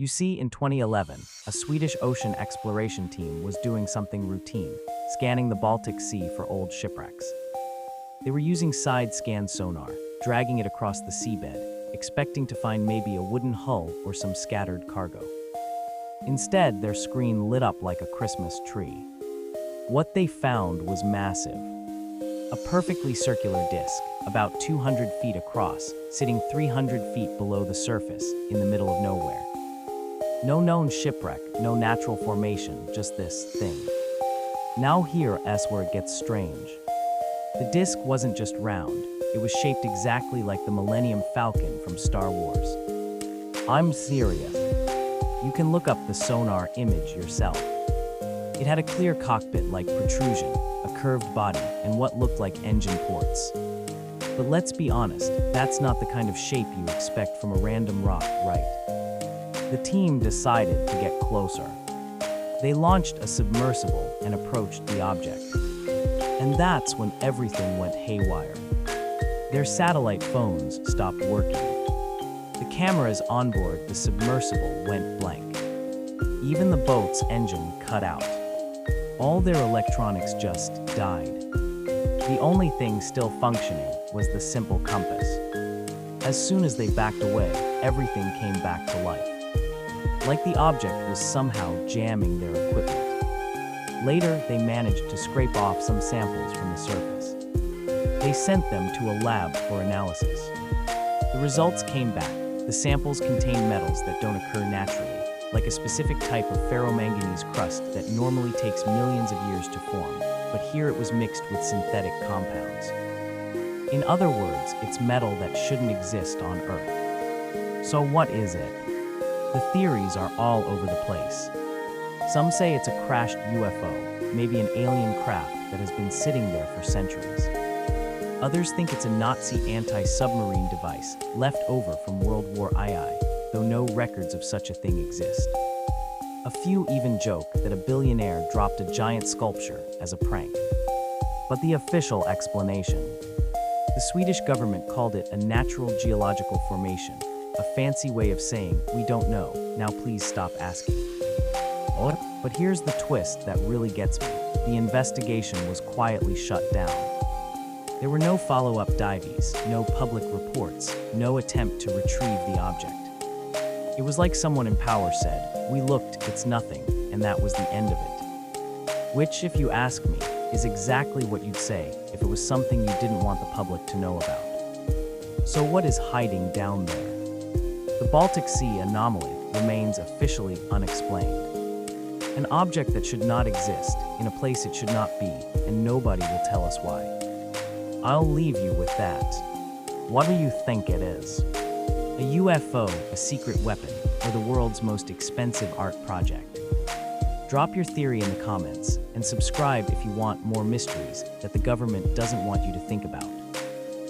You see, in 2011, a Swedish ocean exploration team was doing something routine, scanning the Baltic Sea for old shipwrecks. They were using side-scan sonar, dragging it across the seabed, expecting to find maybe a wooden hull or some scattered cargo. Instead, their screen lit up like a Christmas tree. What they found was massive. A perfectly circular disk, about 200 feet across, sitting 300 feet below the surface, in the middle of nowhere. No known shipwreck, no natural formation, just this thing. Now here's where it gets strange. The disk wasn't just round, it was shaped exactly like the Millennium Falcon from Star Wars. I'm serious. You can look up the sonar image yourself. It had a clear cockpit-like protrusion, a curved body, and what looked like engine ports. But let's be honest, that's not the kind of shape you expect from a random rock, right? The team decided to get closer. They launched a submersible and approached the object. And that's when everything went haywire. Their satellite phones stopped working. The cameras on board the submersible went blank. Even the boat's engine cut out. All their electronics just died. The only thing still functioning was the simple compass. As soon as they backed away, everything came back to life. Like the object was somehow jamming their equipment. Later, they managed to scrape off some samples from the surface. They sent them to a lab for analysis. The results came back. The samples contained metals that don't occur naturally, like a specific type of ferromanganese crust that normally takes millions of years to form, but here it was mixed with synthetic compounds. In other words, it's metal that shouldn't exist on Earth. So what is it? The theories are all over the place. Some say it's a crashed UFO, maybe an alien craft that has been sitting there for centuries. Others think it's a Nazi anti-submarine device left over from World War II, though no records of such a thing exist. A few even joke that a billionaire dropped a giant sculpture as a prank. But the official explanation: the Swedish government called it a natural geological formation, a fancy way of saying, we don't know, now please stop asking. But here's the twist that really gets me. The investigation was quietly shut down. There were no follow-up dives, no public reports, no attempt to retrieve the object. It was like someone in power said, we looked, it's nothing, and that was the end of it. Which, if you ask me, is exactly what you'd say if it was something you didn't want the public to know about. So what is hiding down there? The Baltic Sea anomaly remains officially unexplained. An object that should not exist, in a place it should not be, and nobody will tell us why. I'll leave you with that. What do you think it is? A UFO, a secret weapon, or the world's most expensive art project? Drop your theory in the comments, and subscribe if you want more mysteries that the government doesn't want you to think about.